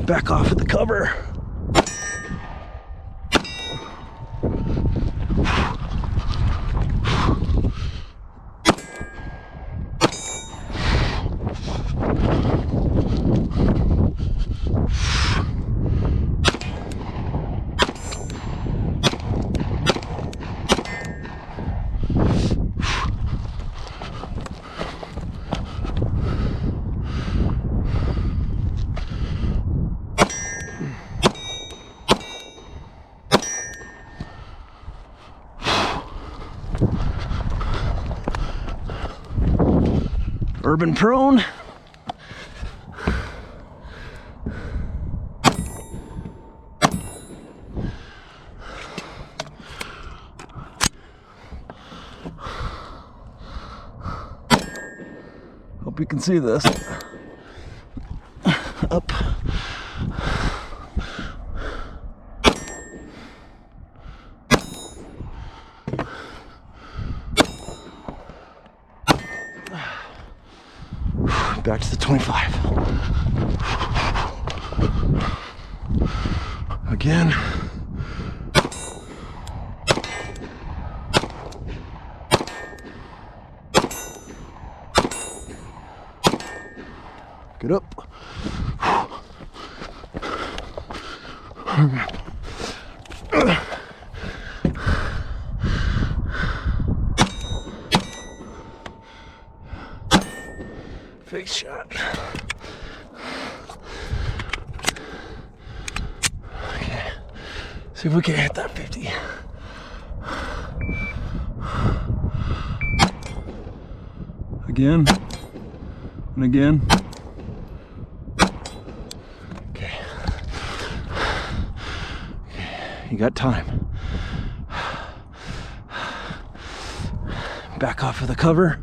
Back off of the cover. Urban prone. Hope you can see this. Up. Back to the 25. Again. Get up. Face shot. Okay. See if we can hit that 50. Again. And again. Okay. You got time. Back off of the cover.